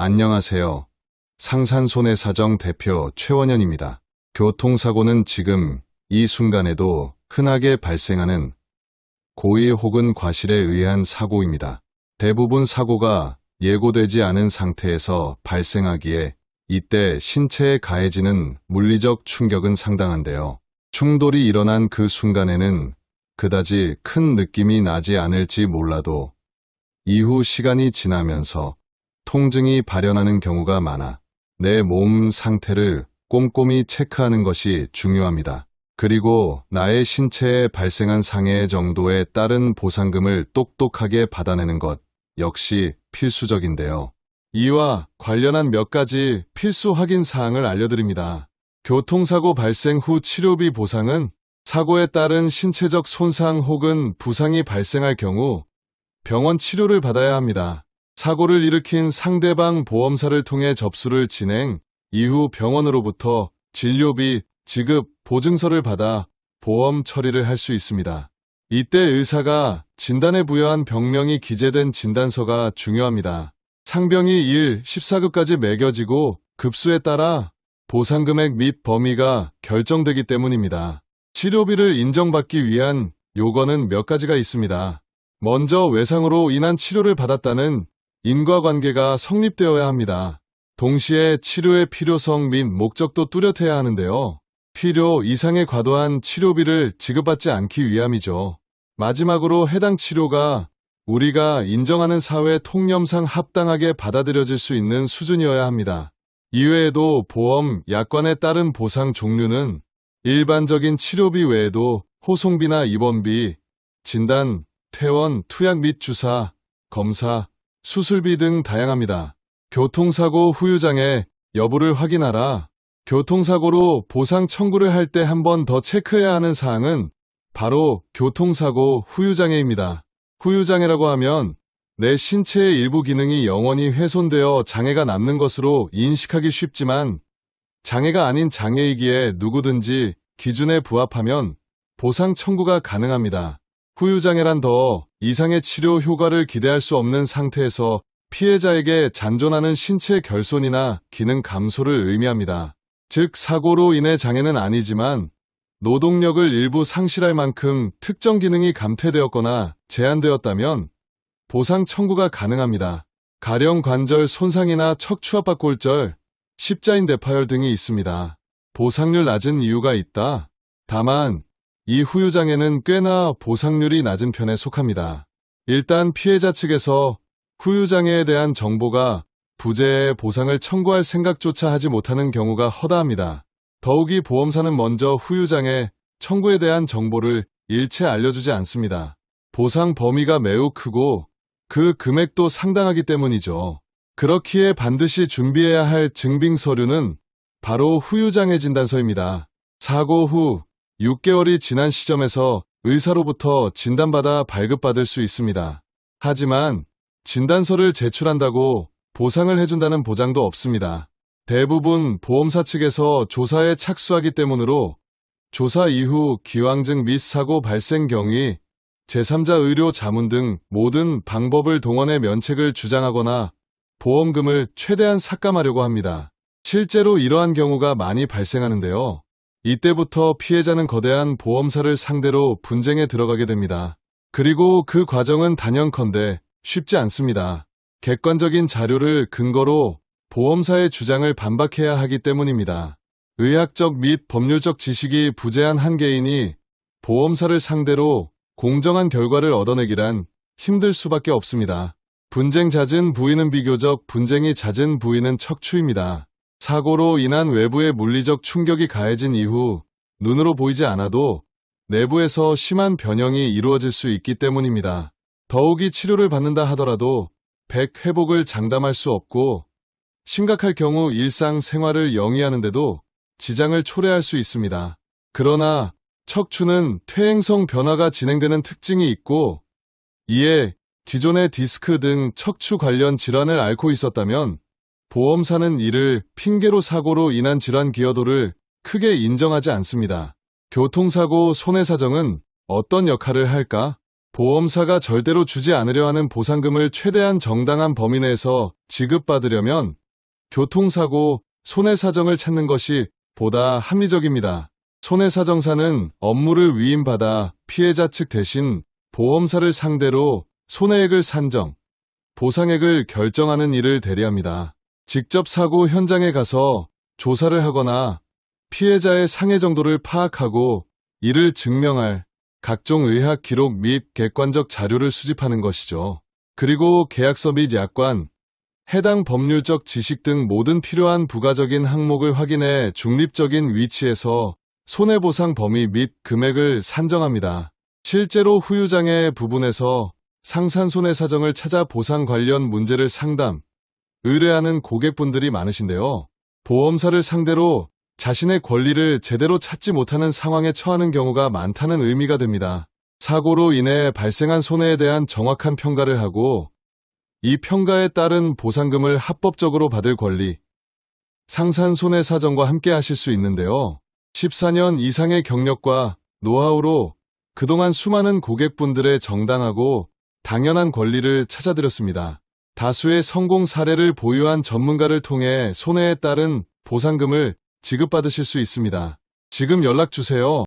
안녕하세요. 상산손해사정 대표 최원현입니다. 교통사고는 지금 이 순간에도 흔하게 발생하는 고의 혹은 과실에 의한 사고입니다. 대부분 사고가 예고되지 않은 상태에서 발생하기에 이때 신체에 가해지는 물리적 충격은 상당한데요. 충돌이 일어난 그 순간에는 그다지 큰 느낌이 나지 않을지 몰라도 이후 시간이 지나면서 통증이 발현하는 경우가 많아 내 몸 상태를 꼼꼼히 체크하는 것이 중요합니다. 그리고 나의 신체에 발생한 상해 정도에 따른 보상금을 똑똑하게 받아내는 것 역시 필수적인데요. 이와 관련한 몇 가지 필수 확인 사항을 알려드립니다. 교통사고 발생 후 치료비 보상은 사고에 따른 신체적 손상 혹은 부상이 발생할 경우 병원 치료를 받아야 합니다. 사고를 일으킨 상대방 보험사를 통해 접수를 진행, 이후 병원으로부터 진료비, 지급, 보증서를 받아 보험 처리를 할 수 있습니다. 이때 의사가 진단에 부여한 병명이 기재된 진단서가 중요합니다. 상병이 1, 14급까지 매겨지고 급수에 따라 보상금액 및 범위가 결정되기 때문입니다. 치료비를 인정받기 위한 요건은 몇 가지가 있습니다. 먼저 외상으로 인한 치료를 받았다는 인과관계가 성립되어야 합니다. 동시에 치료의 필요성 및 목적도 뚜렷해야 하는데요. 필요 이상의 과도한 치료비를 지급받지 않기 위함이죠. 마지막으로 해당 치료가 우리가 인정하는 사회 통념상 합당하게 받아들여질 수 있는 수준이어야 합니다. 이외에도 보험, 약관에 따른 보상 종류는 일반적인 치료비 외에도 호송비나 입원비, 진단, 퇴원, 투약 및 주사, 검사, 수술비 등 다양합니다. 교통사고 후유장애 여부를 확인하라. 교통사고로 보상 청구를 할 때 한 번 더 체크해야 하는 사항은 바로 교통사고 후유장애입니다. 후유장애라고 하면 내 신체의 일부 기능이 영원히 훼손되어 장애가 남는 것으로 인식하기 쉽지만 장애가 아닌 장애이기에 누구든지 기준에 부합하면 보상 청구가 가능합니다. 후유장애란 더 이상의 치료 효과를 기대할 수 없는 상태에서 피해자에게 잔존하는 신체 결손이나 기능 감소를 의미합니다. 즉 사고로 인해 장애는 아니지만 노동력을 일부 상실할 만큼 특정 기능이 감퇴되었거나 제한되었다면 보상 청구가 가능합니다. 가령 관절 손상이나 척추압박골절, 십자인 대파열 등이 있습니다. 보상률 낮은 이유가 있다. 다만 이 후유장애는 꽤나 보상률이 낮은 편에 속합니다. 일단 피해자 측에서 후유장애에 대한 정보가 부재해 보상을 청구할 생각조차 하지 못하는 경우가 허다합니다. 더욱이 보험사는 먼저 후유장애 청구에 대한 정보를 일체 알려주지 않습니다. 보상 범위가 매우 크고 그 금액도 상당하기 때문이죠. 그렇기에 반드시 준비해야 할 증빙 서류는 바로 후유장애 진단서입니다. 사고 후 6개월이 지난 시점에서 의사로부터 진단받아 발급받을 수 있습니다. 하지만 진단서를 제출한다고 보상을 해준다는 보장도 없습니다. 대부분 보험사 측에서 조사에 착수하기 때문으로 조사 이후 기왕증 및 사고 발생 경위, 제3자 의료 자문 등 모든 방법을 동원해 면책을 주장하거나 보험금을 최대한 삭감하려고 합니다. 실제로 이러한 경우가 많이 발생하는데요. 이때부터 피해자는 거대한 보험사를 상대로 분쟁에 들어가게 됩니다. 그리고 그 과정은 단연컨대 쉽지 않습니다. 객관적인 자료를 근거로 보험사의 주장을 반박해야 하기 때문입니다. 의학적 및 법률적 지식이 부재한 한 개인이 보험사를 상대로 공정한 결과를 얻어내기란 힘들 수밖에 없습니다. 분쟁 잦은 부위는 비교적 분쟁이 잦은 부위는 척추입니다. 사고로 인한 외부의 물리적 충격이 가해진 이후 눈으로 보이지 않아도 내부에서 심한 변형이 이루어질 수 있기 때문입니다. 더욱이 치료를 받는다 하더라도 100 회복을 장담할 수 없고 심각할 경우 일상 생활을 영위하는데도 지장을 초래할 수 있습니다. 그러나 척추는 퇴행성 변화가 진행되는 특징이 있고 이에 기존의 디스크 등 척추 관련 질환을 앓고 있었다면 보험사는 이를 핑계로 사고로 인한 질환 기여도를 크게 인정하지 않습니다. 교통사고 손해사정은 어떤 역할을 할까? 보험사가 절대로 주지 않으려 하는 보상금을 최대한 정당한 범위 내에서 지급받으려면 교통사고, 손해사정을 찾는 것이 보다 합리적입니다. 손해사정사는 업무를 위임받아 피해자 측 대신 보험사를 상대로 손해액을 산정, 보상액을 결정하는 일을 대리합니다. 직접 사고 현장에 가서 조사를 하거나 피해자의 상해 정도를 파악하고 이를 증명할 각종 의학 기록 및 객관적 자료를 수집하는 것이죠. 그리고 계약서 및 약관, 해당 법률적 지식 등 모든 필요한 부가적인 항목을 확인해 중립적인 위치에서 손해보상 범위 및 금액을 산정합니다. 실제로 후유장애 부분에서 상산손해사정을 찾아 보상 관련 문제를 상담, 의뢰하는 고객분들이 많으신데요. 보험사를 상대로 자신의 권리를 제대로 찾지 못하는 상황에 처하는 경우가 많다는 의미가 됩니다. 사고로 인해 발생한 손해에 대한 정확한 평가를 하고 이 평가에 따른 보상금을 합법적으로 받을 권리, 상산손해사정과 함께 하실 수 있는데요. 14년 이상의 경력과 노하우로 그동안 수많은 고객분들의 정당하고 당연한 권리를 찾아드렸습니다. 다수의 성공 사례를 보유한 전문가를 통해 손해에 따른 보상금을 지급받으실 수 있습니다. 지금 연락 주세요.